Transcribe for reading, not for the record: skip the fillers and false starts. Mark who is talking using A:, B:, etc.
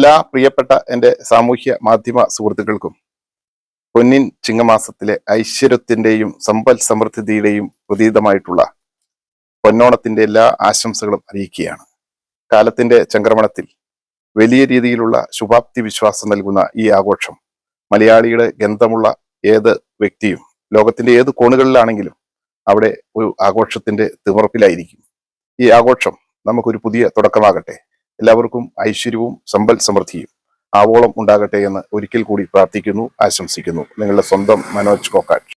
A: എല്ലാ പ്രിയപ്പെട്ട എൻ്റെ സാമൂഹ്യ മാധ്യമ സുഹൃത്തുക്കൾക്കും പൊന്നിൻ ചിങ്ങമാസത്തിലെ ഐശ്വര്യത്തിന്റെയും സമ്പൽ സമൃദ്ധിയുടെയും പ്രതീകമായിട്ടുള്ള പൊന്നോണത്തിന്റെ എല്ലാ ആശംസകളും അറിയിക്കുകയാണ്. കാലത്തിന്റെ ചംക്രമണത്തിൽ വലിയ രീതിയിലുള്ള ശുഭാപ്തി വിശ്വാസം നൽകുന്ന ഈ ആഘോഷം മലയാളിയുടെ ഗന്ധമുള്ള ഏത് വ്യക്തിയും ലോകത്തിന്റെ ഏത് കോണുകളിലാണെങ്കിലും അവിടെ ഒരു ആഘോഷത്തിന്റെ തിമിർപ്പിലായിരിക്കും. ഈ ആഘോഷം നമുക്കൊരു പുതിയ തുടക്കമാകട്ടെ. എല്ലാവർക്കും ഐശ്വര്യവും സമ്പൽ സമൃദ്ധിയും ആവോളം ഉണ്ടാകട്ടെ എന്ന് ഒരിക്കൽ കൂടി പ്രാർത്ഥിക്കുന്നു, ആശംസിക്കുന്നു. നിങ്ങളുടെ സ്വന്തം മനോജ് കോക്കാട്ട്.